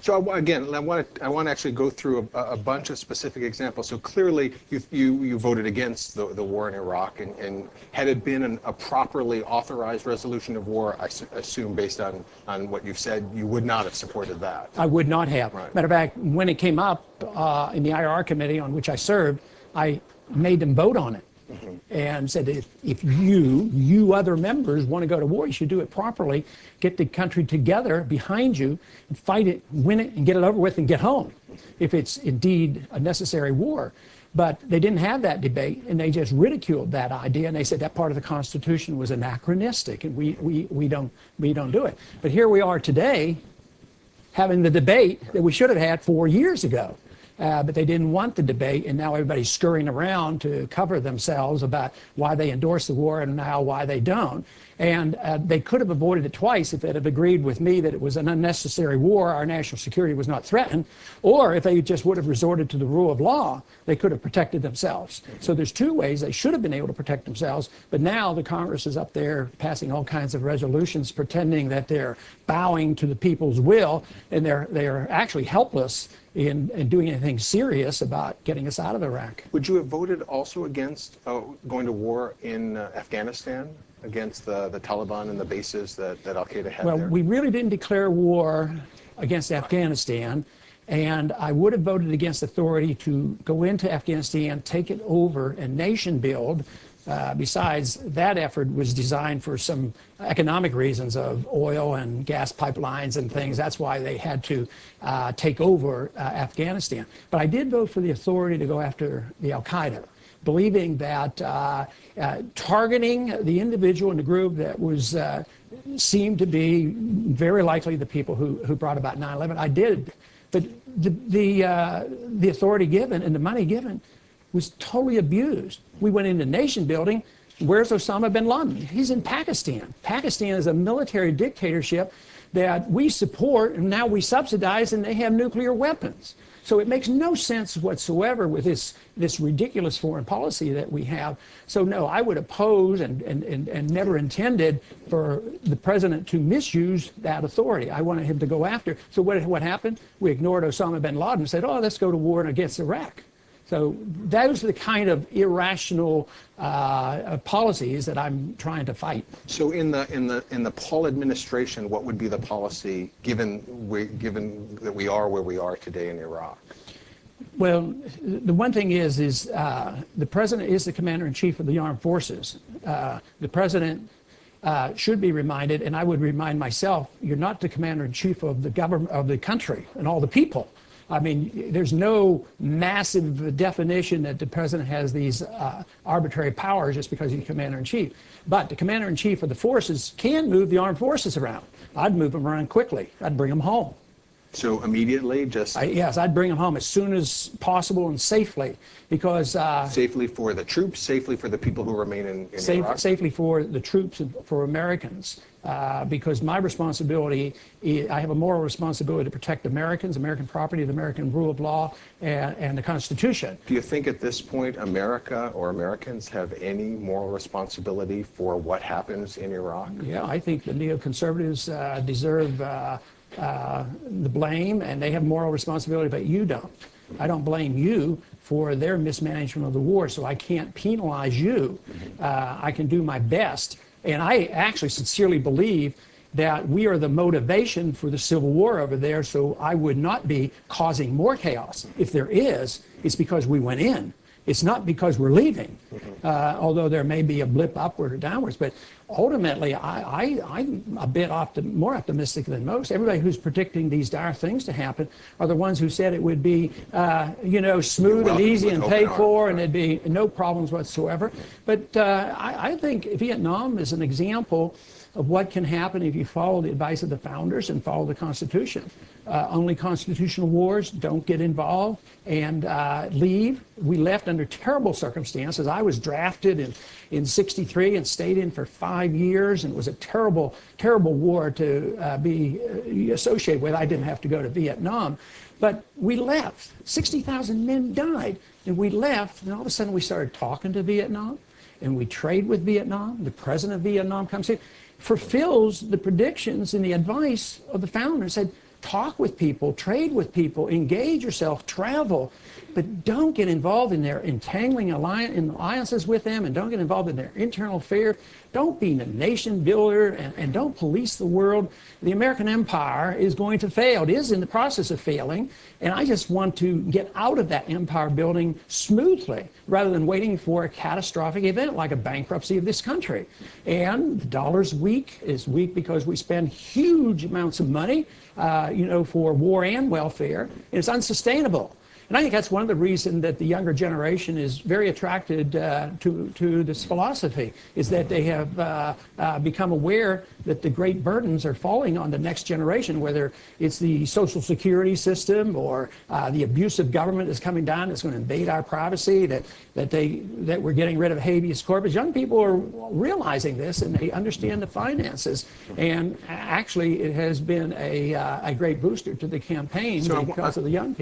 So again, I want to actually go through a bunch of specific examples. So clearly, you voted against the war in Iraq, and had it been a properly authorized resolution of war, I assume based on what you've said, you would not have supported that. I would not have. Right. Matter of fact, when it came up in the IR committee on which I served, I made them vote on it. And said, if you other members want to go to war, you should do it properly, get the country together behind you, and fight it, win it, and get it over with and get home, if it's indeed a necessary war. But they didn't have that debate, and they just ridiculed that idea, and they said that part of the Constitution was anachronistic, and we don't do it. But here we are today, having the debate that we should have had 4 years ago. But they didn't want the debate, and now everybody's scurrying around to cover themselves about why they endorse the war and now why they don't. And they could have avoided it twice if they'd have agreed with me that it was an unnecessary war, our national security was not threatened, or if they just would have resorted to the rule of law, they could have protected themselves. So there's two ways they should have been able to protect themselves, but now the Congress is up there passing all kinds of resolutions pretending that they're bowing to the people's will, and they're actually helpless in doing anything serious about getting us out of Iraq. Would you have voted also against going to war in Afghanistan, against the Taliban and the bases that al-Qaeda had there? Well, we really didn't declare war against Afghanistan, and I would have voted against authority to go into Afghanistan, take it over, and nation build. Besides, that effort was designed for some economic reasons of oil and gas pipelines and things. That's why they had to take over Afghanistan. But I did vote for the authority to go after the al-Qaeda, believing that targeting the individual in the group that was seemed to be very likely the people who brought about 9/11. I did, but the authority given and the money given was totally abused. We went into nation building. Where's Osama bin Laden? He's in Pakistan. Pakistan is a military dictatorship that we support, and now we subsidize, and they have nuclear weapons. So it makes no sense whatsoever with this ridiculous foreign policy that we have. So no, I would oppose and never intended for the president to misuse that authority. I wanted him to go after. So what happened? We ignored Osama bin Laden and said, oh, let's go to war against Iraq. So those are the kind of irrational policies that I'm trying to fight. So in the Paul administration, what would be the policy given that we are where we are today in Iraq? Well, the one thing is the president is the commander-in-chief of the armed forces. The president should be reminded, and I would remind myself, you're not the commander-in-chief of the government of the country and all the people. I mean, there's no massive definition that the president has these arbitrary powers just because he's commander-in-chief. But the commander-in-chief of the forces can move the armed forces around. I'd move them around quickly. I'd bring them home. So immediately, just... Yes, I'd bring them home as soon as possible and safely, because... safely for the troops, safely for the people who remain in Iraq? Safely for the troops and for Americans, because my responsibility, I have a moral responsibility to protect Americans, American property, the American rule of law, and the Constitution. Do you think at this point America or Americans have any moral responsibility for what happens in Iraq? Yeah, I think the neoconservatives deserve the blame, and they have moral responsibility, but you don't. I don't blame you for their mismanagement of the war, so I can't penalize you. I can do my best, and I actually sincerely believe that we are the motivation for the civil war over there, so I would not be causing more chaos. If there is, it's because we went in. It's not because we're leaving, although there may be a blip upward or downwards. But ultimately, I'm a bit more optimistic than most. Everybody who's predicting these dire things to happen are the ones who said it would be, smooth and easy and paid for, and there'd be no problems whatsoever. But I think Vietnam is an example of what can happen if you follow the advice of the founders and follow the Constitution. Only constitutional wars, don't get involved, and leave. We left under terrible circumstances. I was drafted in '63 and stayed in for 5 years, and it was a terrible, terrible war to be associated with. I didn't have to go to Vietnam, but we left. 60,000 men died, and we left, and all of a sudden we started talking to Vietnam, and we trade with Vietnam. The president of Vietnam comes in, fulfills the predictions and the advice of the founders, said, talk with people, trade with people, engage yourself, travel, but don't get involved in their entangling alliances with them, and don't get involved in their internal affairs. Don't be a nation builder, and don't police the world. The American empire is going to fail. It is in the process of failing, and I just want to get out of that empire building smoothly rather than waiting for a catastrophic event like a bankruptcy of this country. And the dollar's weak. It's weak because we spend huge amounts of money, for war and welfare, and it's unsustainable. And I think that's one of the reasons that the younger generation is very attracted to this philosophy, is that they have become aware that the great burdens are falling on the next generation, whether it's the social security system or the abusive government that's coming down that's going to invade our privacy, that we're getting rid of habeas corpus. Young people are realizing this, and they understand the finances. And actually, it has been a great booster to the campaign because of the young people.